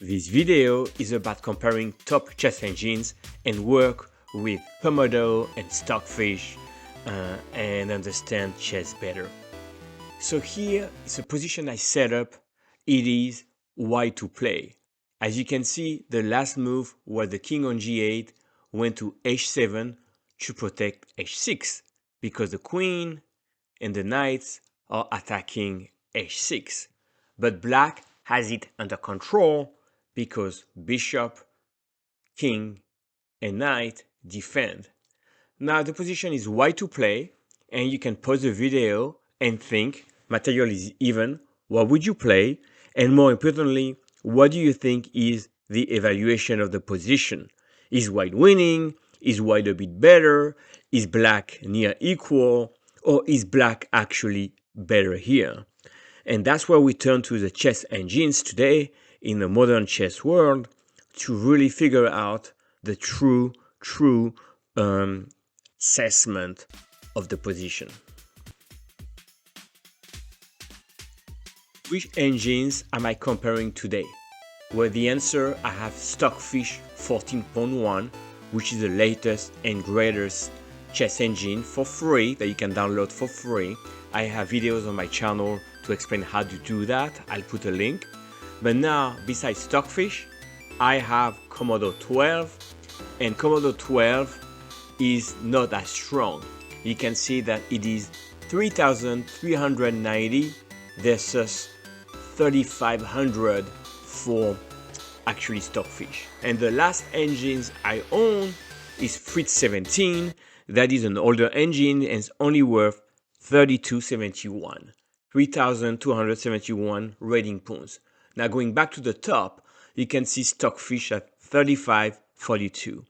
This video is about comparing top chess engines and work with Komodo and Stockfish and understand chess better. So here is a position I set up. It is white to play. As you can see, the last move was the king on g8 went to h7 to protect h6 because the queen and the knights are attacking h6. But black has it under control because bishop, king, and knight defend. Now the position is white to play, and you can pause the video and think, material is even, what would you play? And more importantly, what do you think is the evaluation of the position? Is white winning? Is white a bit better? Is black near equal? Or is black actually better here? And that's where we turn to the chess engines today in the modern chess world to really figure out the true assessment of the position. Which engines am I comparing today? Well, the answer, I have Stockfish 14.1, which is the latest and greatest chess engine for free that you can download for free. I have videos on my channel to explain how to do that. I'll put a link. But now, besides Stockfish, I have Komodo 12, and Komodo 12 is not as strong. You can see that it is 3,390 versus 3,500 for actually Stockfish. And the last engines I own is Fritz17. That is an older engine and it's only worth 3,271, 3,271 rating points. Now going back to the top, you can see Stockfish at 3,542.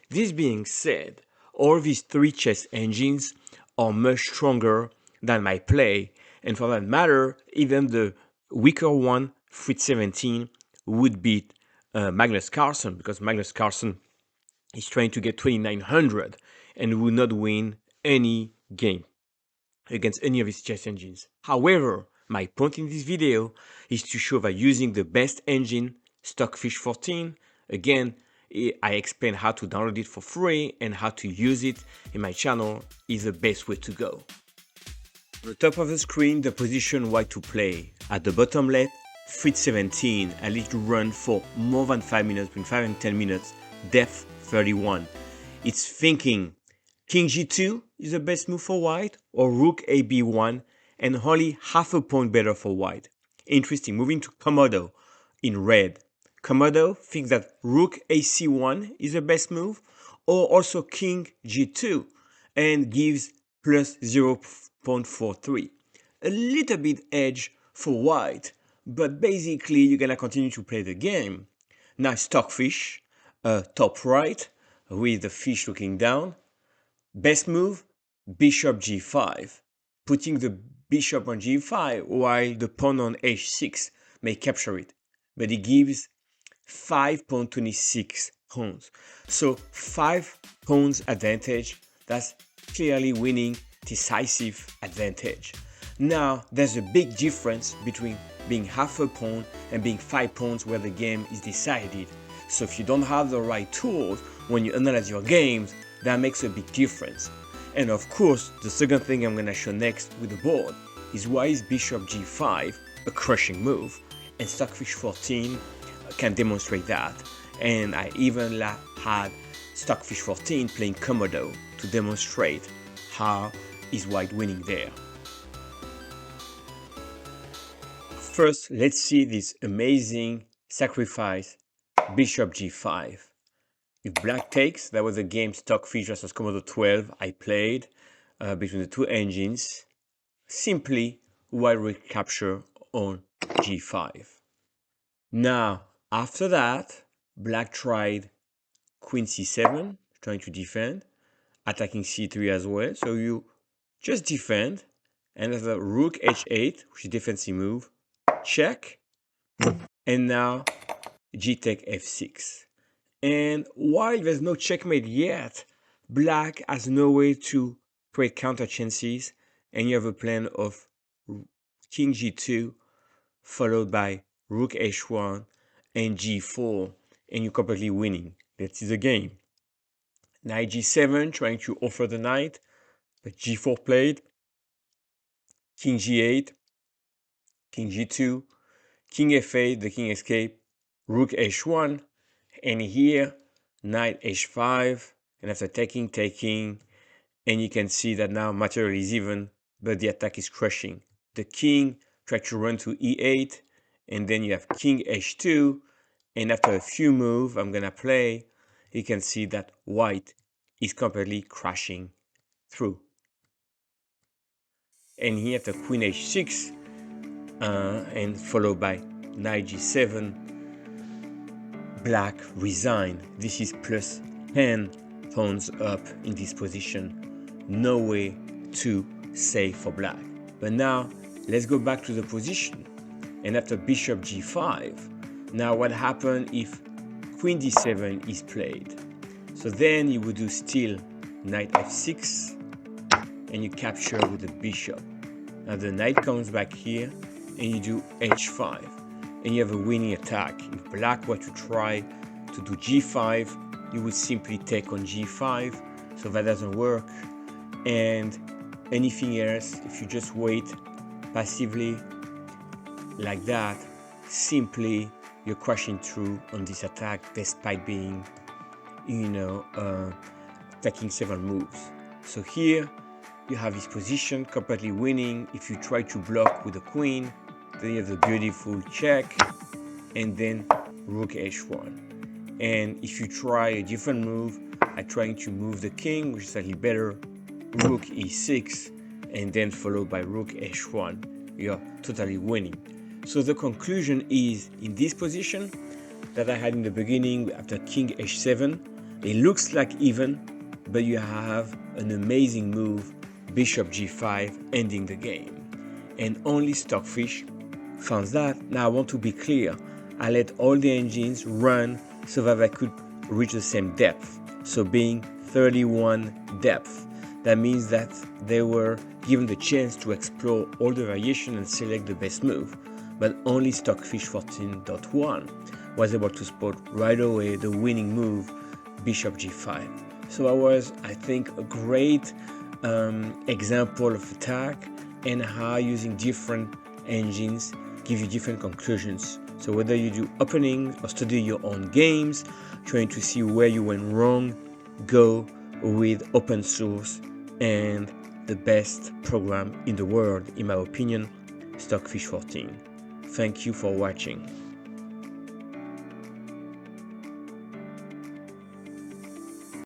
This being said, all these three chess engines are much stronger than my play, and for that matter, even the weaker one, Fritz17, would beat Magnus Carlsen, because Magnus Carlsen is trying to get 2,900 and would not win any game against any of his chess engines. However, my point in this video is to show that using the best engine, Stockfish 14, again, I explain how to download it for free and how to use it in my channel is the best way to go. On the top of the screen, the position white to play. At the bottom left, Fritz17, I need to run for more than 5 minutes, between 5 and 10 minutes, depth 31. It's thinking King G2 is the best move for white, or Rook AB1, and only half a point better for white. Interesting, moving to Komodo in red. Komodo thinks that Rook AC1 is the best move, or also King G2, and gives plus 0.43. A little bit edge for white, but basically you're gonna continue to play the game. Now Stockfish, top right, with the fish looking down. Best move, Bishop G5, putting the bishop on G5 while the pawn on H6 may capture it, but it gives 5.26 pawns. So 5 pawns advantage, that's clearly winning, decisive advantage. Now there's a big difference between being half a pawn and being 5 pawns where the game is decided. So if you don't have the right tools when you analyze your games, that makes a big difference. And of course, the second thing I'm going to show next with the board is why is Bishop G5 a crushing move, and Stockfish 14 can demonstrate that. And I even had Stockfish 14 playing Komodo to demonstrate how is white winning there. First, let's see this amazing sacrifice, Bishop G5. If black takes, that was a game Stockfish versus Komodo 12 I played between the two engines. Simply white recapture on G5. Now, after that, black tried Queen C7, trying to defend, attacking C3 as well. So you just defend, and as a Rook H8, which is defensive move, check, and now G take F6. And while there's no checkmate yet, black has no way to create counter chances, and you have a plan of King G2 followed by Rook H1 and g4, and you're completely winning. That is the game. Knight g7, trying to offer the knight, but g4 played, king g8, king g2, king f8, the king escaped, rook h1, and here knight h5, and after taking, and you can see that now material is even, but the attack is crushing. The king tried to run to e8, and then you have king h2, and after a few moves I'm gonna play, you can see that white is completely crashing through. And here after queen h6, and followed by knight g7, black resigned. This is plus 10 pawns up in this position. No way to save for black. But now let's go back to the position. And after bishop g5, now what happened if queen d7 is played? So then you would do still knight f6, and you capture with the bishop. Now the knight comes back here, and you do h5, and you have a winning attack. If black were to try to do g5, you would simply take on g5, so that doesn't work. And anything else, if you just wait passively like that, simply you're crashing through on this attack despite being, taking 7 moves. So here you have this position completely winning. If you try to block with the queen, then you have the beautiful check, and then rook h1. And if you try a different move, like trying to move the king, which is slightly better, rook e6, and then followed by rook h1, you're totally winning. So the conclusion is, in this position that I had in the beginning after king h7, it looks like even, but you have an amazing move, bishop g5, ending the game. And only Stockfish found that. Now I want to be clear, I let all the engines run so that I could reach the same depth. So being 31 depth, that means that they were given the chance to explore all the variation and select the best move. But only Stockfish 14.1 was able to spot right away the winning move, bishop g5. So that was, I think, a great example of attack and how using different engines give you different conclusions. So whether you do openings or study your own games, trying to see where you went wrong, go with open source and the best program in the world, in my opinion, Stockfish 14. Thank you for watching.